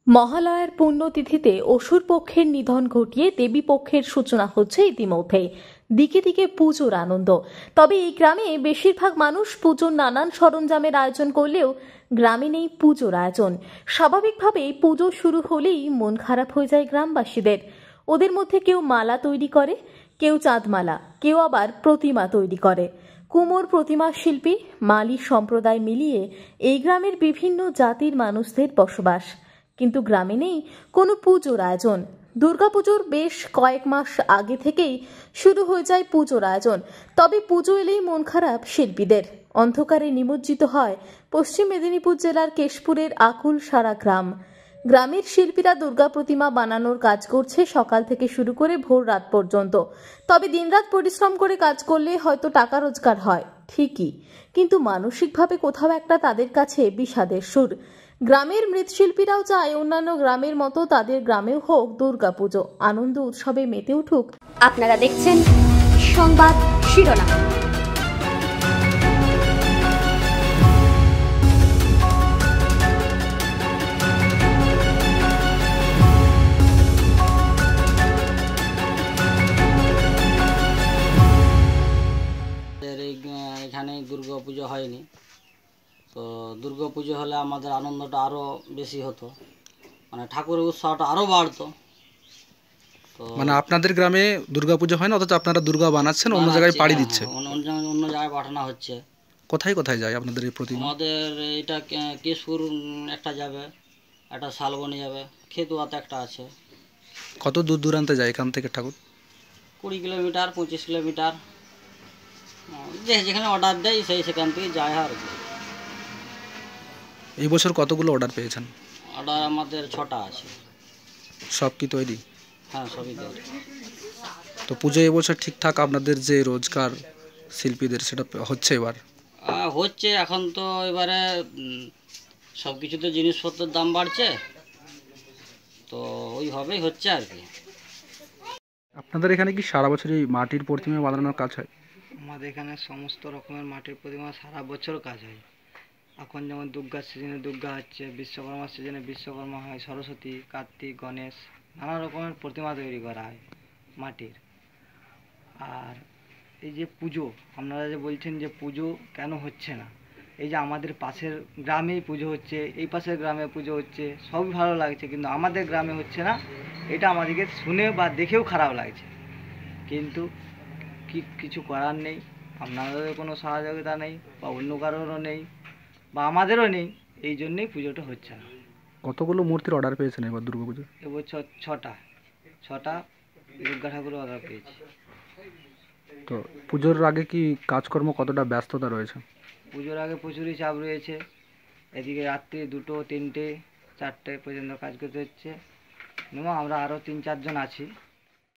মহালয়ার পুণ্যতিথিতে অসুর পক্ষের নিধন ঘটিয়ে দেবী পক্ষের সূচনা হচ্ছে ইতিমধ্যেই। দিকে দিকে পুজোর আনন্দ। তবে এই গ্রামে বেশিরভাগ মানুষ পুজোর নানান সরঞ্জামের আয়োজন করলেও গ্রামে নেই পুজোর আয়োজন। স্বাভাবিকভাবেই পুজো শুরু হলেই মন খারাপ হয়ে যায় গ্রামবাসীদের। ওদের মধ্যে কেউ মালা তৈরি করে, কেউ চাঁদমালা, কেউ আবার প্রতিমা তৈরি করে। কুমোর প্রতিমা শিল্পী, মালি সম্প্রদায় মিলিয়ে এই গ্রামের বিভিন্ন জাতির মানুষদের বসবাস। কিন্তু গ্রামে নেই কোনো পুজোর আয়োজন। দুর্গাপুজোর বেশ কয়েক মাস আগে থেকেই শুরু হয়ে যায় পুজোর আয়োজন। তবে পুজো এলেই মন খারাপ শিল্পীদের। অন্ধকারে নিমজ্জিত হয় পশ্চিম মেদিনীপুর জেলার কেশপুরের আকুল সারা গ্রাম। গ্রামের শিল্পীরা দুর্গা প্রতিমা বানানোর কাজ করছে সকাল থেকে শুরু করে ভোর রাত পর্যন্ত। তবে দিনরাত পরিশ্রম করে কাজ করলে হয়তো টাকা রোজগার হয় ঠিকই, কিন্তু মানসিকভাবে কোথাও একটা তাদের কাছে বিষাদের সুর। গ্রামের মৃৎশিল্পীরাও চায় অন্যান্য গ্রামের মতো তাদের গ্রামেও হোক দুর্গাপুজো, আনন্দ উৎসবে মেতে উঠুক। আপনারা দেখছেন সংবাদ শিরোনাম। এখানে দুর্গাপুজো হয়নি, তো দুর্গাপুজো হলে আমাদের আনন্দটা আরও বেশি হতো, মানে ঠাকুরের উৎসাহটা আরও বাড়তো। তো মানে আপনাদের গ্রামে দুর্গাপুজো হয় না, অথচ আপনারা দুর্গা বানাচ্ছেন, অন্য জায়গায় পাড়ি দিচ্ছে। অন্য জায়গায় পাঠানো হচ্ছে। কোথায় কোথায় যায় আপনাদের এই প্রতিমা? আমাদের এটা কেশপুর একটা যাবে, একটা শালবনি যাবে, খেতুয়াতে একটা আছে। কত দূর দূরান্তে যায় এখান থেকে ঠাকুর? 20 কিলোমিটার 25 কিলোমিটার, যেখানে অর্ডার দেয় সেখান থেকে যায় আর কি। এই বছর কতগুলো অর্ডার পেয়েছেন? অর্ডার আমাদের 6টা আছে। সব কি তৈরি? হ্যাঁ, সবই তৈরি। তো পুজো এবছর ঠিকঠাক আপনাদের যে রোজগার শিল্পীদের সেটা হচ্ছে এবার? হচ্ছে এখন তো এবারে সব কিছুতে জিনিসপত্রের দাম বাড়ছে, তো ওইভাবেই হচ্ছে আর কি। আপনাদের এখানে কি সারা বছরই মাটির প্রতিমা বানানোর কাজ হয়? আমাদের এখানে সমস্ত রকমের মাটির প্রতিমা সারা বছর কাজ হয়। এখন যেমন দুর্গার সিজনে দুর্গা হচ্ছে, বিশ্বকর্মার সিজনে বিশ্বকর্মা হয়, সরস্বতী, কার্তিক, গণেশ, নানা রকমের প্রতিমা তৈরি করা হয় মাটির। আর এই যে পুজো, আপনারা যে বলছেন যে পুজো কেন হচ্ছে না, এই যে আমাদের পাশের গ্রামেই পুজো হচ্ছে, এই পাশের গ্রামে পুজো হচ্ছে, সবই ভালো লাগছে, কিন্তু আমাদের গ্রামে হচ্ছে না। এটা আমাদেরকে শুনে বা দেখেও খারাপ লাগছে, কিন্তু কিছু করার নেই। আপনাদেরও কোনো সহযোগিতা নেই বা অন্য কারোরও নেই বা আমাদেরও নেই, এই জন্যেই পুজোটা হচ্ছে না। কতগুলো মূর্তির অর্ডার পেয়েছেন এবার দুর্গাপুজো? এবছর 6টা দুর্গা ঠাকুরের অর্ডার পেয়েছি। তো পুজোর আগে কি কাজকর্ম কতটা ব্যস্ততা রয়েছে? পুজোর আগে প্রচুরই চাপ রয়েছে। এদিকে রাত্রি 2, 3, 4টে পর্যন্ত কাজ করতে হচ্ছে। আমরা আরও 3-4 জন আছি।